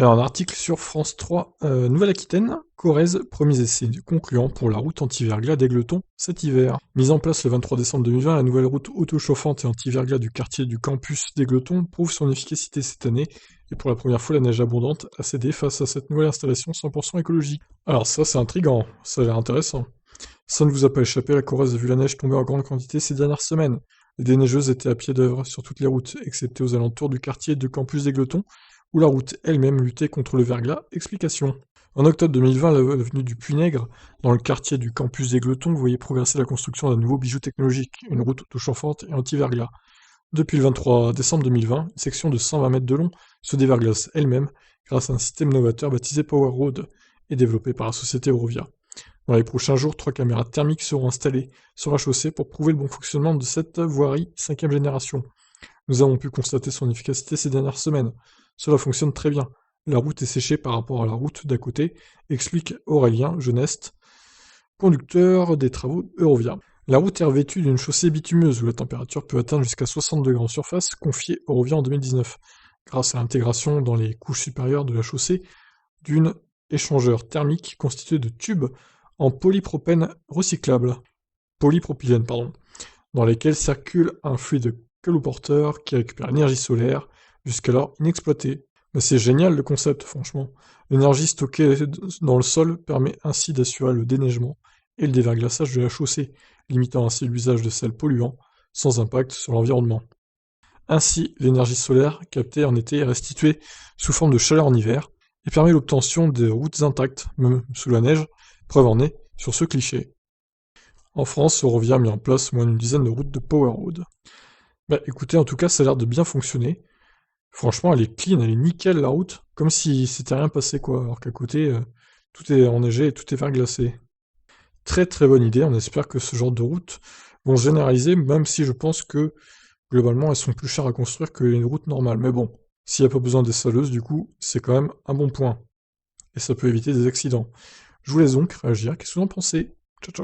Alors, un article sur France 3, Nouvelle-Aquitaine, Corrèze, premiers essais concluants pour la route anti-verglas d'Égletons cet hiver. Mise en place le 23 décembre 2020, la nouvelle route auto-chauffante et anti-verglas du quartier du campus d'Égletons prouve son efficacité cette année, et pour la première fois, la neige abondante a cédé face à cette nouvelle installation 100% écologique. Alors ça, c'est intriguant, ça a l'air intéressant. Ça ne vous a pas échappé, la Corrèze a vu la neige tomber en grande quantité ces dernières semaines. Les déneigeuses étaient à pied d'œuvre sur toutes les routes, excepté aux alentours du quartier du campus d'Égletons, où la route elle-même luttait contre le verglas. Explication. En octobre 2020, l'avenue du Puy-Nègre, dans le quartier du campus d'Égletons, voyait progresser la construction d'un nouveau bijou technologique, une route auto-chauffante et anti-verglas. Depuis le 23 décembre 2020, une section de 120 mètres de long se déverglace elle-même grâce à un système novateur baptisé Power Road et développé par la société Eurovia. Dans les prochains jours, 3 caméras thermiques seront installées sur la chaussée pour prouver le bon fonctionnement de cette voirie 5e génération. Nous avons pu constater son efficacité ces dernières semaines. Cela fonctionne très bien. La route est séchée par rapport à la route d'à côté, explique Aurélien Geneste, conducteur des travaux Eurovia. La route est revêtue d'une chaussée bitumeuse où la température peut atteindre jusqu'à 60 degrés en surface, confié Eurovia en 2019, grâce à l'intégration dans les couches supérieures de la chaussée d'une échangeur thermique constitué de tubes en polypropylène, dans lesquels circule un fluide caloporteur qui récupère l'énergie solaire, jusqu'alors inexploitée. Mais c'est génial le concept, franchement. L'énergie stockée dans le sol permet ainsi d'assurer le déneigement et le déverglaçage de la chaussée, limitant ainsi l'usage de sels polluants, sans impact sur l'environnement. Ainsi, l'énergie solaire captée en été est restituée sous forme de chaleur en hiver, et permet l'obtention de routes intactes, même sous la neige, preuve en est sur ce cliché. En France, Eurovia a mis en place moins d'une dizaine de routes de Power Road. Bah écoutez, en tout cas, ça a l'air de bien fonctionner. Franchement, elle est clean, elle est nickel la route, comme si c'était rien passé quoi, alors qu'à côté, tout est enneigé et tout est verglacé. Très très bonne idée, on espère que ce genre de routes vont se généraliser, même si je pense que globalement elles sont plus chères à construire que les routes normales. Mais bon, s'il n'y a pas besoin des saleuses, du coup, c'est quand même un bon point. Et ça peut éviter des accidents. Je vous laisse donc réagir, qu'est-ce que vous en pensez?